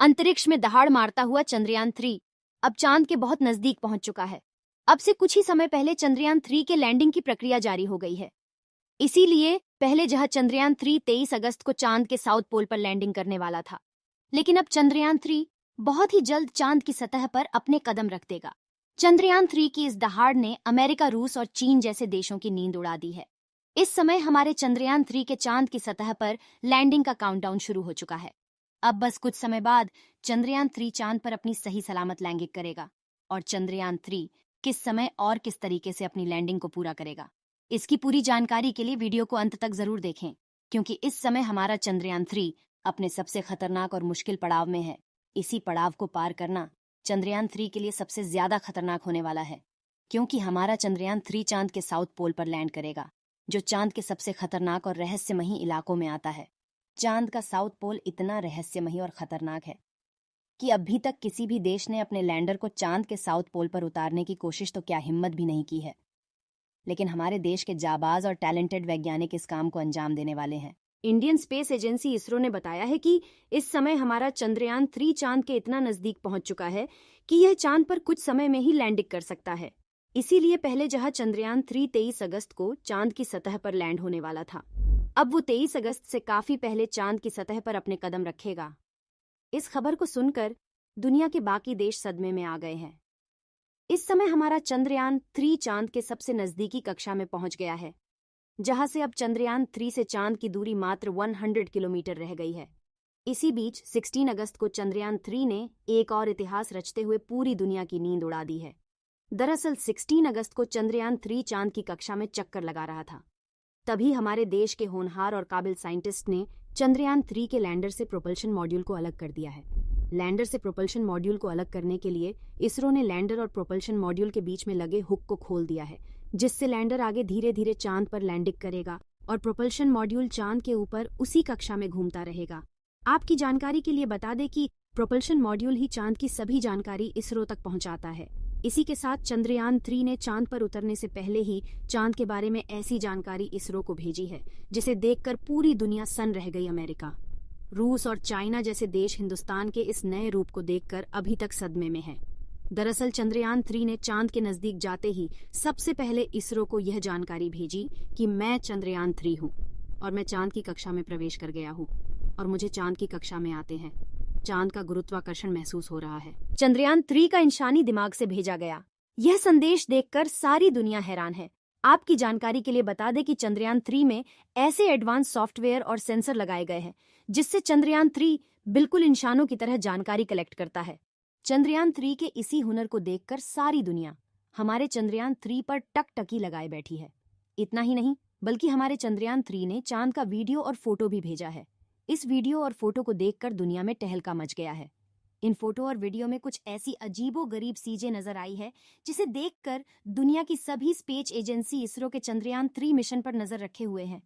अंतरिक्ष में दहाड़ मारता हुआ चंद्रयान-3 अब चांद के बहुत नजदीक पहुंच चुका है। अब से कुछ ही समय पहले चंद्रयान-3 के लैंडिंग की प्रक्रिया जारी हो गई है। इसीलिए पहले जहां चंद्रयान-3 23 अगस्त को चांद के साउथ पोल पर लैंडिंग करने वाला था, लेकिन अब चंद्रयान-3 बहुत ही जल्द चांद की सतह पर अपने कदम रख देगा। चंद्रयान-3 की इस दहाड़ ने अमेरिका, रूस और चीन जैसे देशों की नींद उड़ा दी है। इस समय हमारे चंद्रयान-3 के चांद की सतह पर लैंडिंग का काउंटडाउन शुरू हो चुका है। अब बस कुछ समय बाद चंद्रयान-3 चांद पर अपनी सही सलामत लैंडिंग करेगा। और चंद्रयान-3 किस समय और किस तरीके से अपनी लैंडिंग को पूरा करेगा, इसकी पूरी जानकारी के लिए वीडियो को अंत तक जरूर देखें, क्योंकि इस समय हमारा चंद्रयान-3 अपने सबसे खतरनाक और मुश्किल पड़ाव में है। इसी पड़ाव को पार करना चंद्रयान-3 के लिए सबसे ज्यादा खतरनाक होने वाला है, क्योंकि हमारा चंद्रयान-3 चांद के साउथ पोल पर लैंड करेगा, जो चांद के सबसे खतरनाक और रहस्यमयी इलाकों में आता है। चांद का साउथ पोल इतना रहस्यमयी और खतरनाक है कि अभी तक किसी भी देश ने अपने लैंडर को चांद के साउथ पोल पर उतारने की कोशिश तो क्या हिम्मत भी नहीं की है। लेकिन हमारे देश के जाबाज और टैलेंटेड वैज्ञानिक इस काम को अंजाम देने वाले हैं। इंडियन स्पेस एजेंसी इसरो ने बताया है कि इस समय हमारा चंद्रयान-3 चांद के इतना नजदीक पहुंच चुका है कि यह चांद पर कुछ समय में ही लैंडिंग कर सकता है। इसीलिए पहले जहां चंद्रयान-3 23 अगस्त को चांद की सतह पर लैंड होने वाला था, अब वो 23 अगस्त से काफी पहले चांद की सतह पर अपने कदम रखेगा। इस खबर को सुनकर दुनिया के बाकी देश सदमे में आ गए हैं। इस समय हमारा चंद्रयान-3 चांद के सबसे नजदीकी कक्षा में पहुंच गया है, जहां से अब चंद्रयान-3 से चांद की दूरी मात्र 100 किलोमीटर रह गई है। इसी बीच 16 अगस्त को चंद्रयान-3 ने एक और इतिहास रचते हुए पूरी दुनिया की नींद उड़ा दी है। दरअसल 16 अगस्त को चंद्रयान-3 चांद की कक्षा में चक्कर लगा रहा था। तभी हमारे देश के होनहार और काबिल साइंटिस्ट ने चंद्रयान-3 के लैंडर से प्रोपल्शन मॉड्यूल को अलग कर दिया है। लैंडर से प्रोपल्शन मॉड्यूल को अलग करने के लिए इसरो ने लैंडर और प्रोपल्शन मॉड्यूल के बीच में लगे हुक को खोल दिया है, जिससे लैंडर आगे धीरे धीरे चांद पर लैंडिंग करेगा और प्रोपल्शन मॉड्यूल चांद के ऊपर उसी कक्षा में घूमता रहेगा। आपकी जानकारी के लिए बता दें कि प्रोपल्शन मॉड्यूल ही चांद की सभी जानकारी इसरो तक पहुंचाता है। इसी के साथ चंद्रयान-3 ने चांद पर उतरने से पहले ही चांद के बारे में ऐसी जानकारी इसरो को भेजी है, जिसे देखकर पूरी दुनिया सन्न रह गई। अमेरिका, रूस और चाइना जैसे देश हिंदुस्तान के इस नए रूप को देखकर अभी तक सदमे में हैं। दरअसल चंद्रयान-3 ने चांद के नजदीक जाते ही सबसे पहले इसरो को यह जानकारी भेजी कि मैं चंद्रयान-3 हूँ और मैं चांद की कक्षा में प्रवेश कर गया हूँ और मुझे चांद की कक्षा में आते हैं चांद का गुरुत्वाकर्षण महसूस हो रहा है। चंद्रयान-3 का इंसानी दिमाग से भेजा गया यह संदेश देखकर सारी दुनिया हैरान है। आपकी जानकारी के लिए बता दें कि चंद्रयान-3 में ऐसे एडवांस सॉफ्टवेयर और सेंसर लगाए गए हैं, जिससे चंद्रयान-3 बिल्कुल इंसानों की तरह जानकारी कलेक्ट करता है। चंद्रयान-3 के इसी हुनर को देखकर सारी दुनिया हमारे चंद्रयान-3 पर टकटकी लगाए बैठी है। इतना ही नहीं, बल्कि हमारे चंद्रयान-3 ने चांद का वीडियो और फोटो भी भेजा है। इस वीडियो और फोटो को देखकर दुनिया में टहलका मच गया है। इन फोटो और वीडियो में कुछ ऐसी अजीबोगरीब चीजें नजर आई है, जिसे देखकर दुनिया की सभी स्पेस एजेंसी इसरो के चंद्रयान-3 मिशन पर नजर रखे हुए हैं।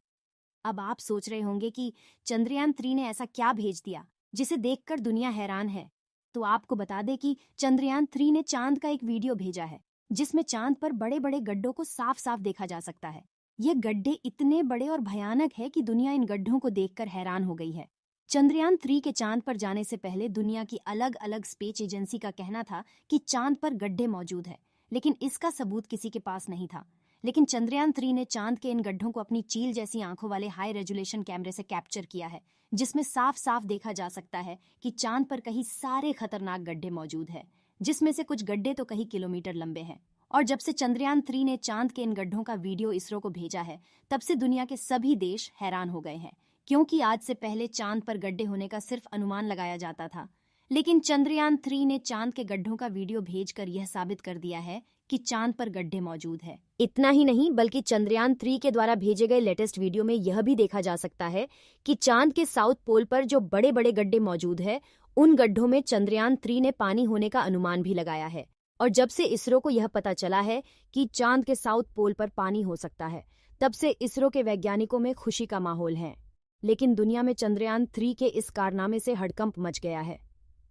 अब आप सोच रहे होंगे कि चंद्रयान-3 ने ऐसा क्या भेज दिया जिसे देखकर दुनिया हैरान है। तो आपको बता दें कि चंद्रयान-3 ने चांद का एक वीडियो भेजा है, जिसमें चांद पर बड़े बड़े गड्ढों को साफ साफ देखा जा सकता है। ये गड्ढे इतने बड़े और भयानक है कि दुनिया इन गड्ढों को देखकर हैरान हो गई है। चंद्रयान-3 के चांद पर जाने से पहले दुनिया की अलग अलग स्पेस एजेंसी का कहना था कि चांद पर गड्ढे मौजूद है, लेकिन इसका सबूत किसी के पास नहीं था। लेकिन चंद्रयान-3 ने चांद के इन गड्ढों को अपनी चील जैसी आंखों वाले हाई रेजोल्यूशन कैमरे से कैप्चर किया है, जिसमें साफ साफ देखा जा सकता है कि चांद पर कहीं सारे खतरनाक गड्ढे मौजूद है, जिसमें से कुछ गड्ढे तो कई किलोमीटर लंबे हैं। और जब से चंद्रयान-3 ने चांद के इन गड्ढों का वीडियो इसरो को भेजा है, तब से दुनिया के सभी देश हैरान हो गए हैं, क्योंकि आज से पहले चांद पर गड्ढे होने का सिर्फ अनुमान लगाया जाता था। लेकिन चंद्रयान-3 ने चांद के गड्ढों का वीडियो भेजकर यह साबित कर दिया है कि चांद पर गड्ढे मौजूद है। इतना ही नहीं, बल्कि चंद्रयान-3 के द्वारा भेजे गए लेटेस्ट वीडियो में यह भी देखा जा सकता है कि चांद के साउथ पोल पर जो बड़े बड़े गड्ढे मौजूद है, उन गड्ढों में चंद्रयान-3 ने पानी होने का अनुमान भी लगाया है। और जब से इसरो को यह पता चला है कि चांद के साउथ पोल पर पानी हो सकता है, तब से इसरो के वैज्ञानिकों में खुशी का माहौल है। लेकिन दुनिया में चंद्रयान-3 के इस कारनामे से हड़कंप मच गया है।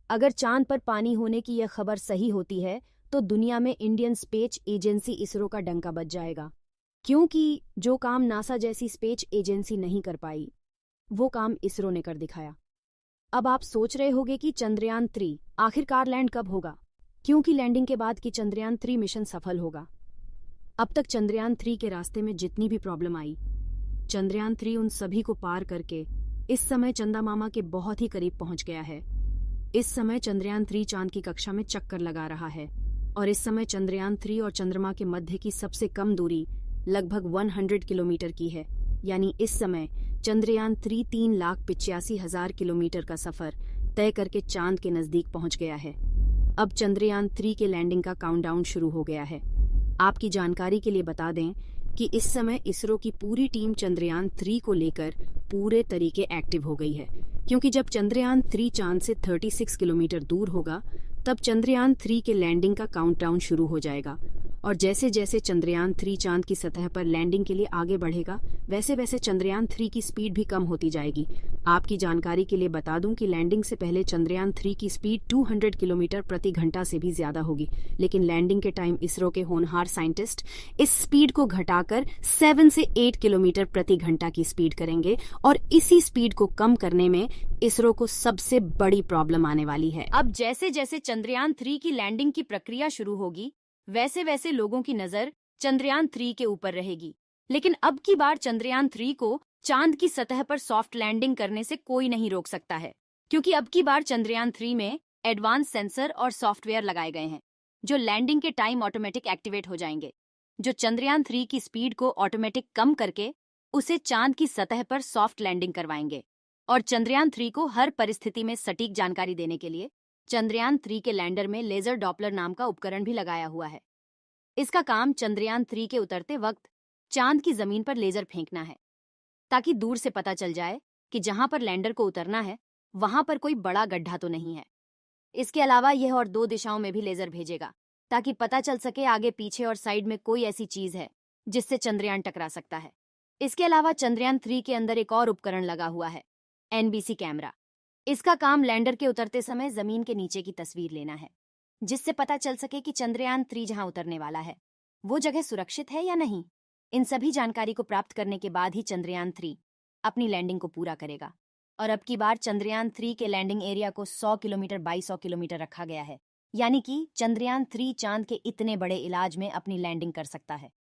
अगर चांद पर पानी होने की यह खबर सही होती है, तो दुनिया में इंडियन स्पेस एजेंसी इसरो का डंका बज जाएगा, क्योंकि जो काम नासा जैसी स्पेस एजेंसी नहीं कर पाई, वो काम इसरो ने कर दिखाया। अब आप सोच रहे होंगे कि चंद्रयान 3 आखिरकार लैंड कब होगा, क्योंकि लैंडिंग के बाद की चंद्रयान 3 मिशन सफल होगा। अब तक चंद्रयान 3 के रास्ते में जितनी भी प्रॉब्लम आई, चंद्रयान 3 उन सभी को पार करके इस समय चंदा मामा के बहुत ही करीब पहुंच गया है। इस समय चंद्रयान 3 चांद की कक्षा में चक्कर लगा रहा है और इस समय चंद्रयान 3 और चंद्रमा के मध्य की सबसे कम दूरी लगभग 100 किलोमीटर की है। यानी इस समय चंद्रयान 3 3,85,000 किलोमीटर का सफर तय करके चांद के नजदीक पहुंच गया है। अब चंद्रयान 3 के लैंडिंग का काउंटडाउन शुरू हो गया है। आपकी जानकारी के लिए बता दें कि इस समय इसरो की पूरी टीम चंद्रयान 3 को लेकर पूरे तरीके एक्टिव हो गई है, क्योंकि जब चंद्रयान 3 चांद से 36 किलोमीटर दूर होगा तब चंद्रयान 3 के लैंडिंग का काउंटडाउन शुरू हो जाएगा। और जैसे जैसे चंद्रयान 3 चांद की सतह पर लैंडिंग के लिए आगे बढ़ेगा वैसे वैसे चंद्रयान 3 की स्पीड भी कम होती जाएगी। आपकी जानकारी के लिए बता दूं कि लैंडिंग से पहले चंद्रयान 3 की स्पीड 200 किलोमीटर प्रति घंटा से भी ज्यादा होगी, लेकिन लैंडिंग के टाइम इसरो के होनहार साइंटिस्ट इस स्पीड को घटाकर 7 से 8 किलोमीटर प्रति घंटा की स्पीड करेंगे और इसी स्पीड को कम करने में इसरो को सबसे बड़ी प्रॉब्लम आने वाली है। अब जैसे जैसे चंद्रयान 3 की लैंडिंग की प्रक्रिया शुरू होगी वैसे वैसे लोगों की नजर चंद्रयान 3 के ऊपर रहेगी, लेकिन अब की बार चंद्रयान 3 को चांद की सतह पर सॉफ्ट लैंडिंग करने से कोई नहीं रोक सकता है, क्योंकि अब की बार चंद्रयान 3 में एडवांस सेंसर और सॉफ्टवेयर लगाए गए हैं जो लैंडिंग के टाइम ऑटोमेटिक एक्टिवेट हो जाएंगे, जो चंद्रयान 3 की स्पीड को ऑटोमेटिक कम करके उसे चांद की सतह पर सॉफ्ट लैंडिंग करवाएंगे। और चंद्रयान 3 को हर परिस्थिति में सटीक जानकारी देने के लिए चंद्रयान 3 के लैंडर में लेजर डॉपलर नाम का उपकरण भी लगाया हुआ है। इसका काम चंद्रयान 3 के उतरते वक्त चांद की जमीन पर लेजर फेंकना है, ताकि दूर से पता चल जाए कि जहां पर लैंडर को उतरना है वहां पर कोई बड़ा गड्ढा तो नहीं है। इसके अलावा यह और 2 दिशाओं में भी लेजर भेजेगा, ताकि पता चल सके आगे पीछे और साइड में कोई ऐसी चीज है जिससे चंद्रयान टकरा सकता है। इसके अलावा चंद्रयान 3 के अंदर एक और उपकरण लगा हुआ है, NBC कैमरा। इसका काम लैंडर के उतरते समय जमीन के नीचे की तस्वीर लेना है, जिससे पता चल सके कि चंद्रयान 3 जहां उतरने वाला है वो जगह सुरक्षित है या नहीं। इन सभी जानकारी को प्राप्त करने के बाद ही चंद्रयान 3 अपनी लैंडिंग को पूरा करेगा। और अब की बार चंद्रयान 3 के लैंडिंग एरिया को 100 किलोमीटर बाई 100 किलोमीटर रखा गया है, यानी कि चंद्रयान 3 चांद के इतने बड़े इलाज में अपनी लैंडिंग कर सकता है।